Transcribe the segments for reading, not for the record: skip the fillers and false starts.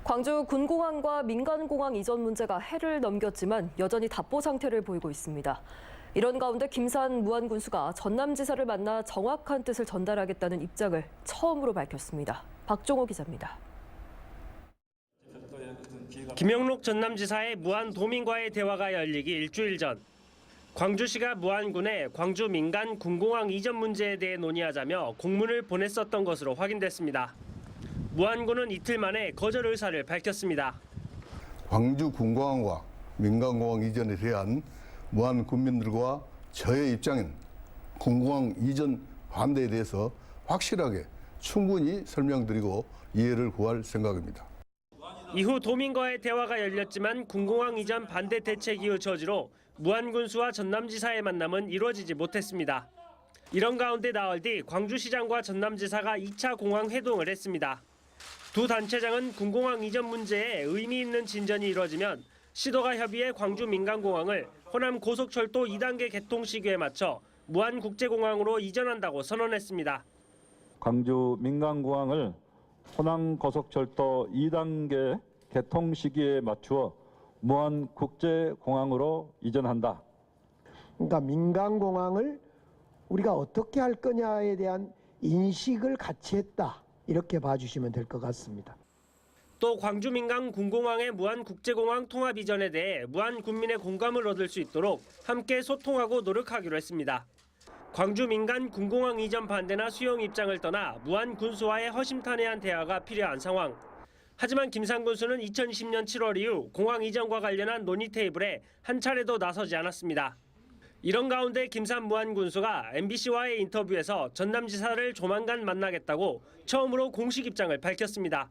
광주 군공항과 민간공항 이전 문제가 해를 넘겼지만 여전히 답보 상태를 보이고 있습니다. 이런 가운데 김산 무안군수가 전남지사를 만나 정확한 뜻을 전달하겠다는 입장을 처음으로 밝혔습니다. 박종호 기자입니다. 김영록 전남지사의 무안도민과의 대화가 열리기 일주일 전, 광주시가 무안군에 광주 민간 군공항 이전 문제에 대해 논의하자며 공문을 보냈었던 것으로 확인됐습니다. 무안군은 이틀 만에 거절 의사를 밝혔습니다. 광주 군공항과 민간공항 이전에 대한 무안 군민들과 저의 입장인 군공항 이전 반대에 대해서 확실하게 충분히 설명드리고 이해를 구할 생각입니다. 이후 도민과의 대화가 열렸지만 군공항 이전 반대 대책이의 저지로 무안군수와 전남지사의 만남은 이루어지지 못했습니다. 이런 가운데 나흘 뒤 광주시장과 전남지사가 2차 공항 회동을 했습니다. 두 단체장은 군공항 이전 문제에 의미 있는 진전이 이루어지면 시도가 협의해 광주 민간공항을 호남 고속철도 2단계 개통 시기에 맞춰 무안국제공항으로 이전한다고 선언했습니다. 광주 민간공항을 호남 고속철도 2단계 개통 시기에 맞추어 무안국제공항으로 이전한다. 그러니까 민간공항을 우리가 어떻게 할 거냐에 대한 인식을 같이 했다. 이렇게 봐주시면 될 것 같습니다. 또 광주 민간 군공항의 무안국제공항 통합 이전에 대해 무안 군민의 공감을 얻을 수 있도록 함께 소통하고 노력하기로 했습니다. 광주 민간 군공항 이전 반대나 수용 입장을 떠나 무안 군수와의 허심탄회한 대화가 필요한 상황. 하지만 김산 군수는 2020년 7월 이후 공항 이전과 관련한 논의 테이블에 한 차례도 나서지 않았습니다. 이런 가운데 김산 무안 군수가 MBC와의 인터뷰에서 전남지사를 조만간 만나겠다고 처음으로 공식 입장을 밝혔습니다.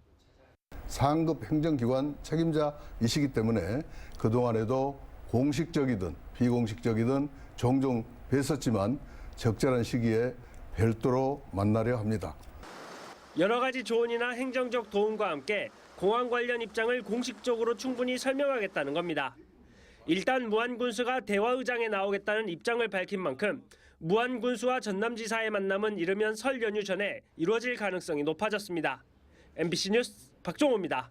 상급 행정기관 책임자이시기 때문에 그동안에도 공식적이든 비공식적이든 종종 뵀었지만 적절한 시기에 별도로 만나려 합니다. 여러 가지 조언이나 행정적 도움과 함께 공항 관련 입장을 공식적으로 충분히 설명하겠다는 겁니다. 일단 무안군수가 대화의장에 나오겠다는 입장을 밝힌 만큼 무안군수와 전남지사의 만남은 이르면 설 연휴 전에 이루어질 가능성이 높아졌습니다. MBC 뉴스 박종호입니다.